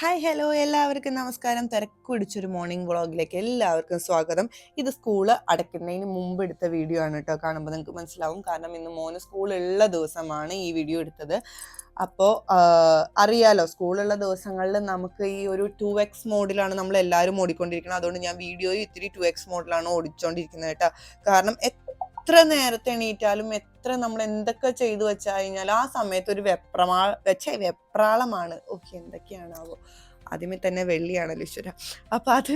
Hi hello എല്ലാവർക്കും നമസ്കാരം. തിരക്ക് പിടിച്ചൊരു മോർണിംഗ് വ്ളോഗിലേക്ക് എല്ലാവർക്കും സ്വാഗതം. ഇത് സ്കൂള് അടയ്ക്കുന്നതിന് മുമ്പ് എടുത്ത വീഡിയോ ആണ് കേട്ടോ. കാണുമ്പോൾ നിങ്ങൾക്ക് മനസ്സിലാവും, കാരണം ഇന്ന് മോന് സ്കൂളുള്ള ദിവസമാണ് ഈ വീഡിയോ എടുത്തത്. അപ്പോൾ അറിയാലോ, സ്കൂളുള്ള ദിവസങ്ങളിൽ നമുക്ക് ഈ ഒരു 2x മോഡിലാണ് നമ്മൾ എല്ലാവരും ഓടിക്കൊണ്ടിരിക്കുന്നത്. അതുകൊണ്ട് ഞാൻ വീഡിയോയും ഇത്തിരി 2x മോഡിലാണ് ഓടിച്ചുകൊണ്ടിരിക്കുന്നത് കേട്ടോ. കാരണം എത്ര നേരത്തെ എണീറ്റാലും എത്ര നമ്മൾ എന്തൊക്കെ ചെയ്തു വെച്ചാൽ കഴിഞ്ഞാൽ ആ സമയത്ത് ഒരു വെപ്രാളമാണ്. ഓക്കെ, എന്തൊക്കെയാണാവോ, ആദ്യമേ തന്നെ വെള്ളിയാണല്ലോ ഈശ്വര. അപ്പൊ അത്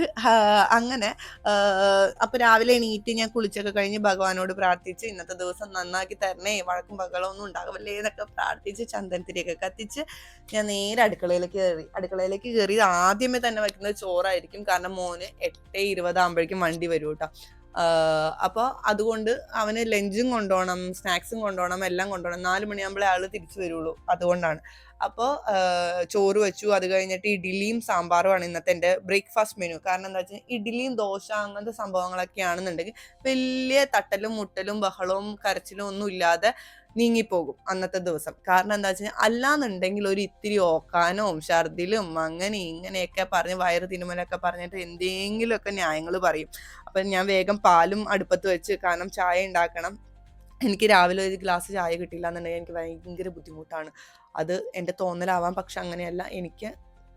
അങ്ങനെ അപ്പൊ രാവിലെ എണീറ്റ് ഞാൻ കുളിച്ചൊക്കെ കഴിഞ്ഞ് ഭഗവാനോട് പ്രാർത്ഥിച്ച് ഇന്നത്തെ ദിവസം നന്നാക്കി തരണേ, വഴക്കും ബഹളവും ഒന്നും ഉണ്ടാകല്ലേ എന്നൊക്കെ പ്രാർത്ഥിച്ച് ചന്ദനത്തിരിയൊക്കെ കത്തിച്ച് ഞാൻ നേരെ അടുക്കളയിലേക്ക് കയറി ആദ്യമേ തന്നെ വയ്ക്കുന്നത് ചോറായിരിക്കും. കാരണം മോന് 8:20 ആകുമ്പോഴേക്കും വണ്ടി വരും കേട്ടോ. അപ്പോൾ അതുകൊണ്ട് അവന് ലഞ്ചും കൊണ്ടുപോകണം, സ്നാക്സും കൊണ്ടുപോകണം, എല്ലാം കൊണ്ടുപോകണം. 4 മണിയാകുമ്പോഴേ ആള് തിരിച്ചു വരുള്ളൂ. അതുകൊണ്ടാണ്. അപ്പോൾ ചോറ് വെച്ചു. അത് കഴിഞ്ഞിട്ട് ഇഡ്ഡലിയും സാമ്പാറുമാണ് ഇന്നത്തെ എൻ്റെ ബ്രേക്ക്ഫാസ്റ്റ് മെനു. കാരണം എന്താ വെച്ചാൽ ഇഡ്ഡലിയും ദോശ അങ്ങനത്തെ സംഭവങ്ങളൊക്കെ ആണെന്നുണ്ടെങ്കിൽ വലിയ തട്ടലും മുട്ടലും ബഹളവും കരച്ചിലും ഒന്നും ഇല്ലാതെ നീങ്ങിപ്പോകും അന്നത്തെ ദിവസം. കാരണം എന്താ വെച്ചാൽ അല്ലാന്നുണ്ടെങ്കിൽ ഒരു ഇത്തിരി ഓക്കാനവും ഛർദിലും അങ്ങനെ ഇങ്ങനെയൊക്കെ പറഞ്ഞ് വയറ് തിരുമലൊക്കെ പറഞ്ഞിട്ട് എന്തെങ്കിലുമൊക്കെ ന്യായങ്ങൾ പറയും. അപ്പം ഞാൻ വേഗം പാലും അടുപ്പത്ത് വെച്ച്, കാരണം ചായ ഉണ്ടാക്കണം. എനിക്ക് രാവിലെ ഒരു ഗ്ലാസ് ചായ കിട്ടില്ല എന്നുണ്ടെങ്കിൽ എനിക്ക് ഭയങ്കര ബുദ്ധിമുട്ടാണ്. അത് എൻ്റെ തോന്നലാവാം, പക്ഷെ അങ്ങനെയല്ല, എനിക്ക്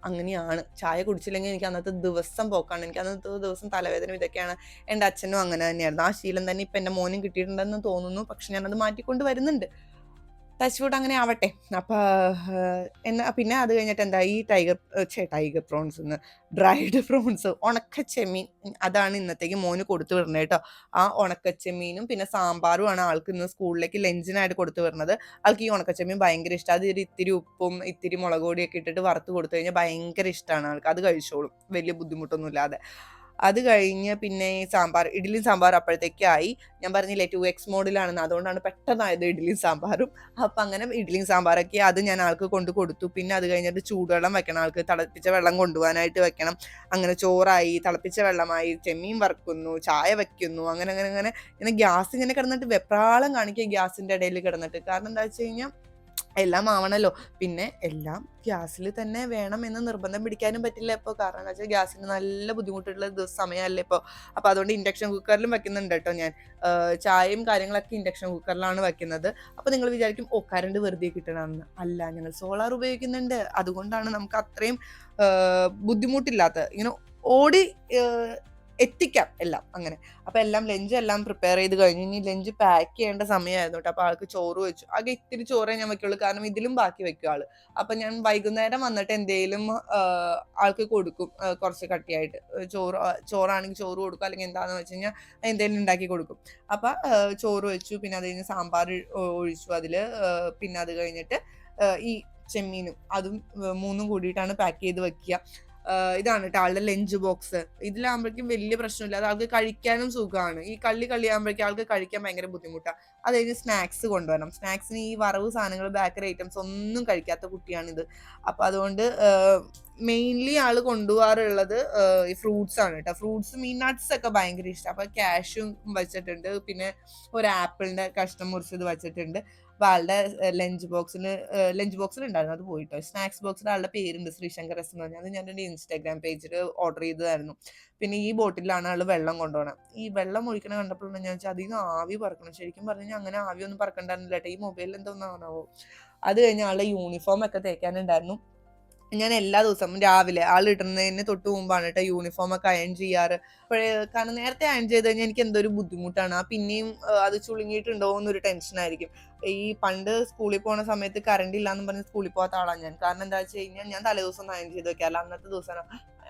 അങ്ങനെയാണ്. ചായ കുടിച്ചില്ലെങ്കിൽ എനിക്ക് അന്നത്തെ ദിവസം പോക്കാണ്. എനിക്ക് അന്നത്തെ ദിവസം തലവേദന ഇതൊക്കെയാണ്. എൻ്റെ അച്ഛനും അങ്ങനെ തന്നെയായിരുന്നു. ആ ശീലം തന്നെ ഇപ്പം എൻ്റെ മോനും കിട്ടിയിട്ടുണ്ടെന്ന് തോന്നുന്നു. പക്ഷെ ഞാനത് മാറ്റിക്കൊണ്ട് വരുന്നുണ്ട്. ടച്ച് വുഡ് അങ്ങനെ ആവട്ടെ. അപ്പോൾ പിന്നെ അത് കഴിഞ്ഞിട്ട് എന്താ, ഈ ടൈഗർ പ്രോൺസ് ഡ്രൈഡ് പ്രോൺസ്, ഉണക്കച്ചെമ്മീൻ, അതാണ് ഇന്നത്തേക്ക് മോന് കൊടുത്തു വിടുന്നത് കേട്ടോ. ആ ഉണക്കച്ചെമ്മീനും പിന്നെ സാമ്പാറുമാണ് ആൾക്ക് ഇന്ന് സ്കൂളിലേക്ക് ലഞ്ചിനായിട്ട് കൊടുത്തു വിടുന്നത്. ആൾക്ക് ഈ ഉണക്കച്ചെമ്മീൻ ഭയങ്കര ഇഷ്ടമാണ്. അത് ഇത്തിരി ഉപ്പും ഇത്തിരി മുളക് പൊടിയൊക്കെ ഇട്ടിട്ട് വറുത്ത് കൊടുത്തു കഴിഞ്ഞാൽ ഭയങ്കര ഇഷ്ടമാണ് ആൾക്ക്. അത് കഴിച്ചോളും വലിയ ബുദ്ധിമുട്ടൊന്നും ഇല്ലാതെ. അത് കഴിഞ്ഞ് പിന്നെ ഈ ഇഡ്ഡലിയും സാമ്പാറും അപ്പോഴത്തേക്കായി. ഞാൻ പറഞ്ഞില്ലേ 2x മോഡിലാണെന്ന്, അതുകൊണ്ടാണ് പെട്ടെന്നായത് ഇഡ്ഡലിയും സാമ്പാറും. അപ്പം അങ്ങനെ ഇഡ്ഡലിയും സാമ്പാറൊക്കെ അത് ഞാൻ ആൾക്ക് കൊണ്ട് കൊടുത്തു. പിന്നെ അത് കഴിഞ്ഞിട്ട് ചൂടുവെള്ളം വെക്കണം, ആൾക്ക് തിളപ്പിച്ച വെള്ളം കൊണ്ടുപോകാനായിട്ട് വെക്കണം. അങ്ങനെ ചോറായി, തിളപ്പിച്ച വെള്ളമായി, ചെമ്മീൻ വറുക്കുന്നു, ചായ വെക്കുന്നു, അങ്ങനെ അങ്ങനെ അങ്ങനെ ഇങ്ങനെ ഗ്യാസ് ഇങ്ങനെ കിടന്നിട്ട് വെപ്രാളം കാണിക്കുക ഗ്യാസിന്റെ ഇടയിൽ കിടന്നിട്ട്. കാരണം എന്താ വെച്ച് കഴിഞ്ഞാൽ എല്ലാം ആവണല്ലോ. പിന്നെ എല്ലാം ഗ്യാസിൽ തന്നെ വേണം എന്ന് നിർബന്ധം പിടിക്കാനും പറ്റില്ല ഇപ്പോൾ. കാരണം എന്താ വെച്ചാൽ ഗ്യാസിന് നല്ല ബുദ്ധിമുട്ടുള്ള സമയമല്ലേ ഇപ്പോൾ. അപ്പോൾ അതുകൊണ്ട് ഇൻഡക്ഷൻ കുക്കറിലും വെക്കുന്നുണ്ട് കേട്ടോ ഞാൻ. ചായയും കാര്യങ്ങളൊക്കെ ഇൻഡക്ഷൻ കുക്കറിലാണ് വെക്കുന്നത്. അപ്പോൾ നിങ്ങൾ വിചാരിക്കും, ഓ കറണ്ട് വെറുതെ കിട്ടണമെന്ന്. അല്ല, ഞങ്ങൾ സോളാർ ഉപയോഗിക്കുന്നുണ്ട്. അതുകൊണ്ടാണ് നമുക്ക് അത്രയും ബുദ്ധിമുട്ടില്ലാത്ത, ഇങ്ങനെ ഓടി എത്തിക്കാം എല്ലാം അങ്ങനെ. അപ്പൊ എല്ലാം ലഞ്ച് എല്ലാം പ്രിപ്പയർ ചെയ്ത് കഴിഞ്ഞു. ഇനി ലഞ്ച് പാക്ക് ചെയ്യേണ്ട സമയമായിരുന്നു കേട്ടോ. അപ്പൊ ആൾക്ക് ചോറ് വെച്ചു. ആകെ ഇത്തിരി ചോറേ ഞാൻ വെക്കുള്ളൂ, കാരണം ഇതിലും ബാക്കി വെക്കും ആള്. അപ്പൊ ഞാൻ വൈകുന്നേരം വന്നിട്ട് എന്തെങ്കിലും ആൾക്ക് കൊടുക്കും, കുറച്ച് കട്ടിയായിട്ട്. ചോറാണെങ്കിൽ ചോറ് കൊടുക്കും, അല്ലെങ്കിൽ എന്താന്ന് വെച്ച് കഴിഞ്ഞാൽ എന്തെങ്കിലും ഉണ്ടാക്കി കൊടുക്കും. അപ്പൊ ചോറ് വെച്ചു. പിന്നെ അത് കഴിഞ്ഞ് സാമ്പാർ ഒഴിച്ചു അതില്. പിന്നെ അത് കഴിഞ്ഞിട്ട് ഈ ചെമ്മീനും അതും മൂന്നും കൂടിയിട്ടാണ് പാക്ക് ചെയ്ത് വെക്കുക. ഇതാണ് കേട്ടോ ആളുടെ ലഞ്ച് ബോക്സ്. ഇതിലാകുമ്പോഴേക്കും വലിയ പ്രശ്നമില്ല, അത് ആൾക്ക് കഴിക്കാനും സുഖമാണ്. ഈ കള്ളിയാകുമ്പോഴേക്കും ആൾക്ക് കഴിക്കാൻ ഭയങ്കര ബുദ്ധിമുട്ടാണ്. അത് കഴിഞ്ഞ് സ്നാക്സ് കൊണ്ടുവരണം. സ്നാക്സിന് ഈ വറവ് സാധനങ്ങൾ, ബേക്കറി ഐറ്റംസ് ഒന്നും കഴിക്കാത്ത കുട്ടിയാണിത്. അപ്പൊ അതുകൊണ്ട് മെയിൻലി ആള് കൊണ്ടുപോകാറുള്ളത് ഈ ഫ്രൂട്ട്സ് ആണ് കേട്ടോ. ഫ്രൂട്ട്സ്, നട്ട്സ് ഒക്കെ ഭയങ്കര ഇഷ്ടം. അപ്പൊ കാഷ്യും വെച്ചിട്ടുണ്ട്, പിന്നെ ഒരു ആപ്പിളിന്റെ കഷ്ണം മുറിച്ചത് വെച്ചിട്ടുണ്ട്. അപ്പൊ ആളുടെ ലഞ്ച് ബോക്സിൽ ഉണ്ടായിരുന്നു, അത് പോയിട്ടോ. സ്നാക്സ് ബോക്സിൽ ആളുടെ പേരുണ്ട്, ശ്രീശങ്കർ എസ് എന്ന് പറഞ്ഞാൽ. അത് ഞാൻ എൻ്റെ ഇൻസ്റ്റാഗ്രാം പേജിൽ ഓർഡർ ചെയ്തതായിരുന്നു. പിന്നെ ഈ ബോട്ടിലാണ് ആള് വെള്ളം കൊണ്ടുപോകണം. ഈ വെള്ളം ഒഴിക്കണ കണ്ടപ്പോഴാണ് ഞാൻ വെച്ചാൽ അതിൽ നിന്ന് ആവി പറക്കണം. ശരിക്കും പറഞ്ഞു കഴിഞ്ഞാൽ അങ്ങനെ ആവിയൊന്നും പറക്കണ്ടായിരുന്നില്ല കേട്ടോ. ഈ മൊബൈലിൽ എന്തോന്നാണാവോ. അത് കഴിഞ്ഞ് ആളുടെ യൂണിഫോം ഒക്കെ തേക്കാനുണ്ടായിരുന്നു. ഞാൻ എല്ലാ ദിവസവും രാവിലെ ആൾ ഇടുന്നതിന് തൊട്ട് മുമ്പാണ് കേട്ടോ യൂണിഫോം ഒക്കെ അയൺ ചെയ്യാറ്. കാരണം നേരത്തെ അയൺ ചെയ്ത് കഴിഞ്ഞാൽ എനിക്ക് എന്തോ ഒരു ബുദ്ധിമുട്ടാണ്. പിന്നെയും അത് ചുളുങ്ങിയിട്ടുണ്ടോ എന്നൊരു ടെൻഷനായിരിക്കും. ഈ പണ്ട് സ്കൂളിൽ പോകുന്ന സമയത്ത് കറണ്ട് ഇല്ലാന്ന് പറഞ്ഞ് സ്കൂളിൽ പോകാത്ത ആളാണ് ഞാൻ. കാരണം എന്താ വെച്ച് കഴിഞ്ഞാൽ ഞാൻ തലേദിവസം ഒന്ന് അയൺ ചെയ്ത് വെക്കാറില്ല. അന്നത്തെ ദിവസം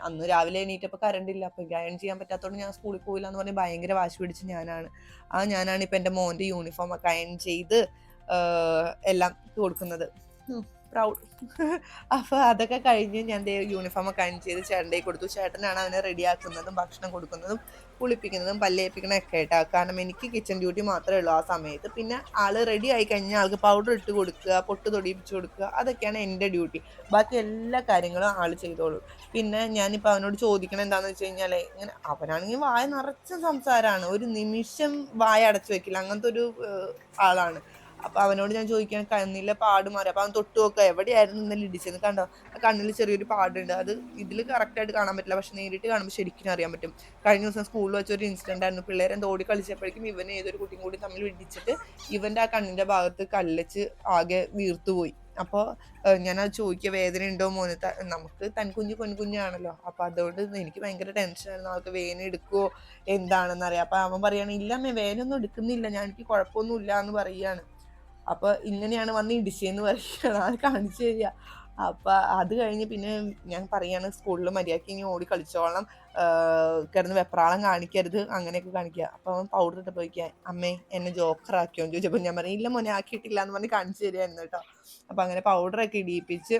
അന്ന് രാവിലെ എണീറ്റപ്പോൾ കറണ്ട് ഇല്ല. അപ്പൊ അയൺ ചെയ്യാൻ പറ്റാത്തതുകൊണ്ട് ഞാൻ സ്കൂളിൽ പോയില്ല എന്ന് പറഞ്ഞ് ഭയങ്കര വാശി പിടിച്ച് ഞാനാണ് ഇപ്പൊ എൻ്റെ മോന്റെ യൂണിഫോം ഒക്കെ അയൺ ചെയ്ത് എല്ലാം കൊടുക്കുന്നത്. പ്രൗഡ്. അപ്പൊ അതൊക്കെ കഴിഞ്ഞ് ഞാൻ യൂണിഫോം ഒക്കെ അയൺ ചെയ്ത് ചേട്ടൻ്റെ കൊടുത്തു. ചേട്ടനാണ് അവനെ റെഡിയാക്കുന്നതും ഭക്ഷണം കൊടുക്കുന്നതും കുളിപ്പിക്കുന്നതും പല്ലേപ്പിക്കണതും ഒക്കെ ആയിട്ടാ. കാരണം എനിക്ക് കിച്ചൺ ഡ്യൂട്ടി മാത്രമേ ഉള്ളൂ ആ സമയത്ത്. പിന്നെ ആള് റെഡി ആയി കഴിഞ്ഞാൽ ആൾക്ക് പൗഡർ ഇട്ട് കൊടുക്കുക, പൊട്ട് തൊടിയിപ്പിച്ച് കൊടുക്കുക, അതൊക്കെയാണ് എൻ്റെ ഡ്യൂട്ടി. ബാക്കി എല്ലാ കാര്യങ്ങളും ആള് ചെയ്തോളൂ. പിന്നെ ഞാനിപ്പോൾ അവനോട് ചോദിക്കണം എന്താണെന്ന് വെച്ച് കഴിഞ്ഞാൽ, ഇങ്ങനെ അവനാണെങ്കിൽ വായ നിറച്ച സംസാരമാണ്, ഒരു നിമിഷം വായ അടച്ചു വെക്കില്ല, അങ്ങനത്തെ ഒരു ആളാണ്. അപ്പൊ അവനോട് ഞാൻ ചോദിക്കാൻ കണ്ണിലെ പാട് മാറി. അപ്പൊ അവൻ തൊട്ട് നോക്കുക എവിടെയായിരുന്നു ഇന്നലെ ഇടിച്ചത്, കണ്ടോ ആ കണ്ണിൽ ചെറിയൊരു പാടുണ്ട്. അത് ഇതിൽ കറക്റ്റ് ആയിട്ട് കാണാൻ പറ്റില്ല, പക്ഷെ നേരിട്ട് കാണുമ്പോൾ ശരിക്കും അറിയാൻ പറ്റും. കഴിഞ്ഞ ദിവസം സ്കൂളിൽ വെച്ചൊരു ഇൻസിഡന്റ് ആയിരുന്നു. പിള്ളേരെ എന്തോ ഓടി കളിച്ചപ്പോഴേക്കും ഇവനെ ഏതൊരു കുട്ടിയും കൂടി തമ്മിൽ ഇടിച്ചിട്ട് ഇവന്റെ ആ കണ്ണിന്റെ ഭാഗത്ത് കല്ലച്ച് ആകെ വീർത്തുപോയി. അപ്പോൾ ഞാനത് ചോദിക്കുക വേദന ഉണ്ടോ മോന്, നമുക്ക് തൻകുഞ്ഞ് പൊൻകുഞ്ഞാണല്ലോ. അപ്പൊ അതുകൊണ്ട് എനിക്ക് ഭയങ്കര ടെൻഷനായിരുന്നു ആൾക്ക് വേദന എടുക്കുവോ എന്താണെന്ന് അറിയാം. അപ്പൊ അവൻ പറയാണ് ഇല്ല അമ്മേ വേദനയൊന്നും എടുക്കുന്നില്ല, ഞാൻ എനിക്ക് കുഴപ്പമൊന്നും ഇല്ല എന്ന് പറയാണ്. അപ്പൊ ഇങ്ങനെയാണ് വന്ന് ഇടിച്ചെന്ന് പറയുകയാണ്, അത് കാണിച്ചു തരിക. അപ്പൊ അത് കഴിഞ്ഞ് പിന്നെ ഞാൻ പറയാണ് സ്കൂളിൽ മര്യാദയ്ക്ക് ഇനി ഓടി കളിച്ചോളണം, കിടന്ന് വെപ്രാളം കാണിക്കരുത്, അങ്ങനെയൊക്കെ കാണിക്കുക. അപ്പൊ അവൻ പൗഡർ ഇട്ട് പോയിക്കാൻ അമ്മേ എന്നെ ജോക്കറാക്കിയോന്ന് ചോദിച്ചപ്പോൾ ഞാൻ പറയും ഇല്ല മോനെ ആക്കിയിട്ടില്ല എന്ന് പറഞ്ഞ് കാണിച്ചു തരികയായിരുന്നു കേട്ടോ. അപ്പൊ അങ്ങനെ പൗഡറൊക്കെ ഇടിയിപ്പിച്ച്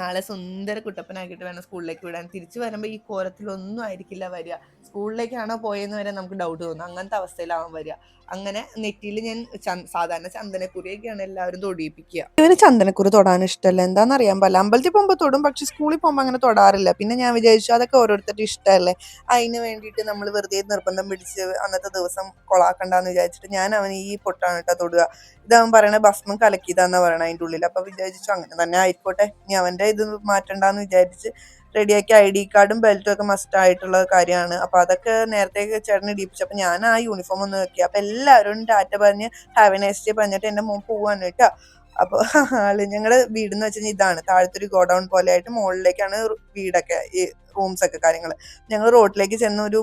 നാളെ സുന്ദര കുട്ടപ്പനാക്കിയിട്ട് വേണം സ്കൂളിലേക്ക് വിടാൻ. തിരിച്ചു വരുമ്പോൾ ഈ കോലത്തിലൊന്നും ആയിരിക്കില്ല വരിക. സ്കൂളിലേക്കാണോ പോയെന്ന് വരെ നമുക്ക് ഡൗട്ട് തോന്നും, അങ്ങനത്തെ അവസ്ഥയിലാവാൻ വരിക. അങ്ങനെ നെറ്റിയിൽ ഞാൻ സാധാരണ ചന്ദനക്കുറിയൊക്കെയാണ് എല്ലാവരും തൊടിയിപ്പിക്കുക. ഇവന് ചന്ദനക്കുറി തൊടാൻ ഇഷ്ടമല്ല, എന്താണെന്നറിയാൻ പാടില്ല. അമ്പലത്തിൽ പോകുമ്പോൾ തൊടും, പക്ഷെ സ്കൂളിൽ പോകുമ്പോൾ അങ്ങനെ തൊടാറില്ല. പിന്നെ ഞാൻ വിചാരിച്ചു അതൊക്കെ ഓരോരുത്തരുടെ ഇഷ്ടമല്ലേ, അതിന് വേണ്ടിയിട്ട് നമ്മൾ വെറുതെ നിർബന്ധം പിടിച്ച് അന്നത്തെ ദിവസം കൊളാക്കണ്ടെന്ന് വിചാരിച്ചിട്ട് ഞാൻ അവന് ഈ പൊട്ടാണ് കേട്ടോ തൊടുക. ഇതാവൻ പറയണ ഭസ്മം കലക്കിയതാന്നാ പറയണ അതിൻ്റെ ഉള്ളിൽ. അപ്പൊ വിചാരിച്ചു അങ്ങനെ തന്നെ ആയിക്കോട്ടെ, ഇനി അവന്റെ ഇത് മാറ്റണ്ടെന്ന് വിചാരിച്ച് റെഡിയാക്കി. ID കാർഡും ബെൽറ്റും ഒക്കെ മസ്റ്റ് ആയിട്ടുള്ള കാര്യമാണ്. അപ്പൊ അതൊക്കെ നേരത്തെ ചേട്ടൻ ഇടിപ്പിച്ചു. അപ്പൊ ഞാൻ ആ യൂണിഫോം ഒന്ന് വെക്കുക. അപ്പൊ എല്ലാവരും ടാറ്റ പറഞ്ഞ് ഹാവ് എ നൈസ് ഡേ പറഞ്ഞിട്ട് എന്റെ മോൻ പോവാണ് കേട്ടോ. അപ്പൊ ഞങ്ങളുടെ വീടെന്ന് വെച്ചാൽ ഇതാണ്, താഴത്തൊരു ഗോഡൌൺ പോലെ ആയിട്ട് മുകളിലേക്കാണ് വീടൊക്കെ, ഈ റൂംസ് ഒക്കെ കാര്യങ്ങൾ. ഞങ്ങൾ റോഡിലേക്ക് ചെന്ന് ഒരു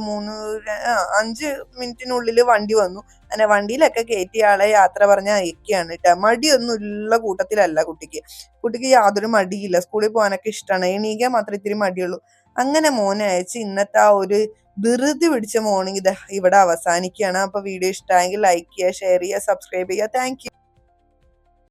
5 മിനിറ്റിനുള്ളിൽ വണ്ടി വന്നു. അങ്ങനെ വണ്ടിയിലൊക്കെ കയറ്റി ആളെ യാത്ര പറഞ്ഞ അയക്കുകയാണ് കേട്ടോ. മടിയൊന്നും ഉള്ള കൂട്ടത്തിലല്ല കുട്ടിക്ക് യാതൊരു മടിയില്ല, സ്കൂളിൽ പോകാനൊക്കെ ഇഷ്ടമാണ്, എണീക്കാൻ മാത്രമേ ഇത്തിരി മടിയുള്ളൂ. അങ്ങനെ മോനെ അയച്ച് ഇന്നത്തെ ആ ഒരു ധൃതി പിടിച്ച മോർണിംഗ് ഇത് ഇവിടെ അവസാനിക്കുകയാണ്. അപ്പൊ വീഡിയോ ഇഷ്ടമായെങ്കിൽ ലൈക്ക് ചെയ്യുക, ഷെയർ ചെയ്യുക, സബ്സ്ക്രൈബ് ചെയ്യുക. Thank you.